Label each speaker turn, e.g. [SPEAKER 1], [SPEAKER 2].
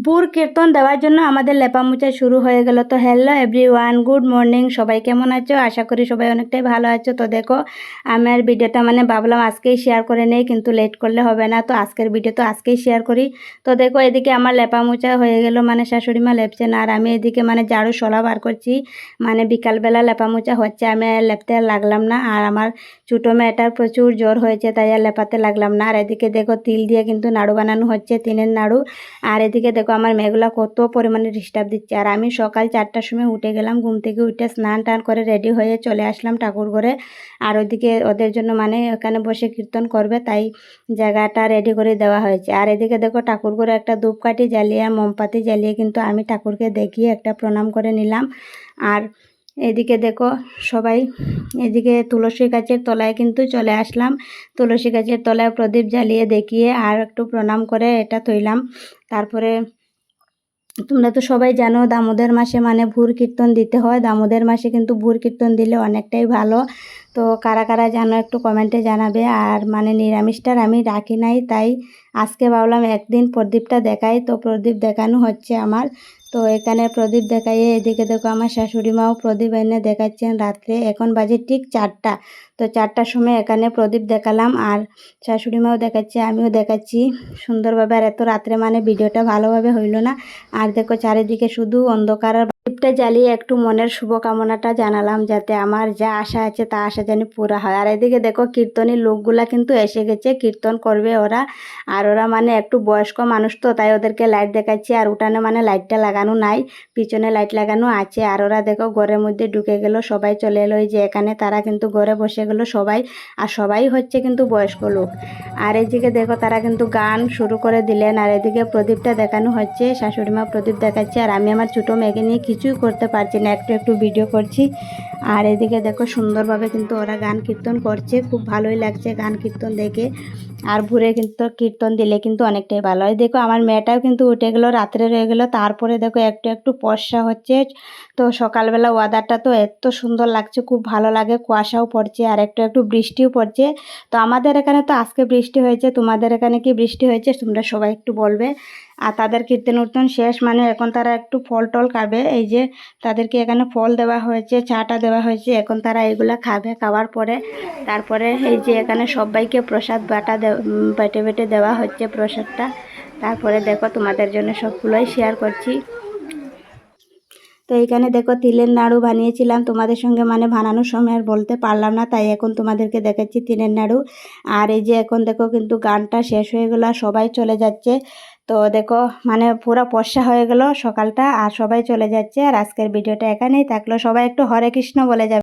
[SPEAKER 1] বুর কীর্তন দেওয়ার জন্য আমাদের লেপামুচা শুরু হয়ে গেল। তো হ্যালো এভরিওয়ান, গুড মর্নিং। সবাই কেমন আছো? আশা করি সবাই অনেকটাই ভালো আছো। তো দেখো আমার ভিডিওটা ভাবলাম আজকেই শেয়ার করে নেই, কিন্তু লেট করলে হবে না, তো আজকের ভিডিও তো আজকেই শেয়ার করি। তো দেখো এদিকে আমার লেপামুচা হয়ে গেল, শাশুড়ি মা লেপছেন আর আমি এদিকে ঝাড়ু সলা বার করছি। বিকালবেলা লেপামুচা হচ্ছে, আমি আর লেপতে লাগলাম না। আর আমার ছোটো মেয়েটার প্রচুর জ্বর হয়েছে, তাই আর লেপাতে লাগলাম না। আর এদিকে দেখো তিল দিয়ে কিন্তু নাড়ু বানানো হচ্ছে, তিলের নাড়ু। আর এদিকে দেখো আমার মেয়েগুলা কত পরিমাণে ডিস্টার্ব দিচ্ছে। আর আমি সকাল 4টার সময় উঠে গেলাম, ঘুম থেকে উঠে স্নান টান করে রেডি হয়ে চলে আসলাম ঠাকুর ঘরে। আর ওইদিকে ওদের জন্য ওখানে বসে কীর্তন করবে, তাই জায়গাটা রেডি করে দেওয়া হয়েছে। আর এদিকে দেখো ঠাকুর ঘরে একটা ধূপকাঠি জ্বালিয়ে মোমবাতি জ্বালিয়ে কিন্তু আমি ঠাকুরকে দেখিয়ে একটা প্রণাম করে নিলাম। আর এদিকে দেখো সবাই এদিকে তুলসী গাছের তলায় কিন্তু চলে আসলাম। তুলসী গাছের তলায় প্রদীপ জ্বালিয়ে দেখিয়ে আর একটু প্রণাম করে এটা থইলাম। তারপরে তোমরা তো সবাই জানো দামোদর মাসে ভুর কীর্তন দিতে হয়। দামোদর মাসে কিন্তু ভুর কীর্তন দিলে অনেকটাই ভালো। তো কারা কারা জানো একটু কমেন্টে জানাবে। আর নিরামিষটার আমি রাখি নাই, তাই আজকে ভাবলাম একদিন প্রদীপটা দেখাই। তো প্রদীপ দেখানো হচ্ছে আমার। তো এখানে প্রদীপ দেখাইয়ে এদিকে দেখো আমার শাশুড়ি মাও প্রদীপ এনে দেখাচ্ছেন রাত্রে। এখন বাজে ঠিক 4টা। তো 4টার সময় এখানে প্রদীপ দেখালাম আর শাশুড়ি মাও দেখাচ্ছে, আমিও দেখাচ্ছি সুন্দরভাবে। আর এত রাত্রে ভিডিওটা ভালোভাবে হইল না। আর দেখো চারিদিকে শুধু অন্ধকার। আর প্রদীপটা জ্বালিয়ে একটু মনের শুভকামনাটা জানালাম, যাতে আমার যা আশা আছে তা আশা যেন পুরা হয়। আর এদিকে দেখো কীর্তনী লোকগুলা কিন্তু এসে গেছে, কীর্তন করবে ওরা। আর ওরা একটু বয়স্ক মানুষ, তো তাই ওদেরকে লাইট দেখাচ্ছি। আর উঠানে লাইটটা লাগানো নাই, পিছনে লাইট লাগানো আছে। আর ওরা দেখো ঘরের মধ্যে ঢুকে গেল, সবাই চলে এলো এই যে এখানে। তারা কিন্তু ঘরে বসে গেল সবাই, আর সবাই হচ্ছে কিন্তু বয়স্ক লোক। আর এইদিকে দেখো তারা কিন্তু গান শুরু করে দিলেন। আর এদিকে প্রদীপটা দেখানো হচ্ছে, শাশুড়ি মা প্রদীপ দেখাচ্ছে। আর আমি আমার ছোটো মেয়েকে নিয়ে কিছুই করতে পারছি না, একটু একটু ভিডিও করছি। আর এদিকে দেখো সুন্দরভাবে কিন্তু ওরা গান কীর্তন করছে, খুব ভালোই লাগছে গান কীর্তন দেখে। আর ভোরে কিন্তু কীর্তন দিলে কিন্তু অনেকটাই ভালো হয়। দেখো আমার মেয়েটাও কিন্তু উঠে গেলো, রাত্রে রয়ে গেলো। তারপরে দেখো একটু একটু বর্ষা হচ্ছে। তো সকালবেলা ওয়েদারটা তো এত সুন্দর লাগছে, খুব ভালো লাগে। কুয়াশাও পড়ছে আর একটু একটু বৃষ্টিও পড়ছে। তো আমাদের এখানে তো আজকে বৃষ্টি হয়েছে, তোমাদের এখানে কি বৃষ্টি হয়েছে তোমরা সবাই একটু বলবে। আর তাদের কীর্তন উর্তন শেষ, এখন তারা একটু ফল টল খাবে। এই যে তাদেরকে এখানে ফল দেওয়া হয়েছে, চাটা দেওয়া হয়েছে, এখন তারা এগুলা খাবে। খাওয়ার পরে তারপরে এই যে এখানে সবাইকে প্রসাদ বেটে বেটে দেওয়া হচ্ছে প্রসাদটা। তারপরে দেখো তোমাদের জন্য সবগুলোই শেয়ার করছি। তো এইখানে দেখো তিলের নাড়ু বানিয়েছিলাম, তোমাদের সঙ্গে বানানোর সময় আর বলতে পারলাম না, তাই এখন তোমাদেরকে দেখাচ্ছি তিলের নাড়ু। আর এই যে এখন দেখো কিন্তু গানটা শেষ হয়ে গেল, সবাই চলে যাচ্ছে। তো দেখো পুরো বর্ষা হয়ে গেল সকালটা, আর সবাই চলে যাচ্ছে। আর আজকের ভিডিওটা এখানেই থাকলো। সবাই একটু হরে কৃষ্ণ বলে যাবে।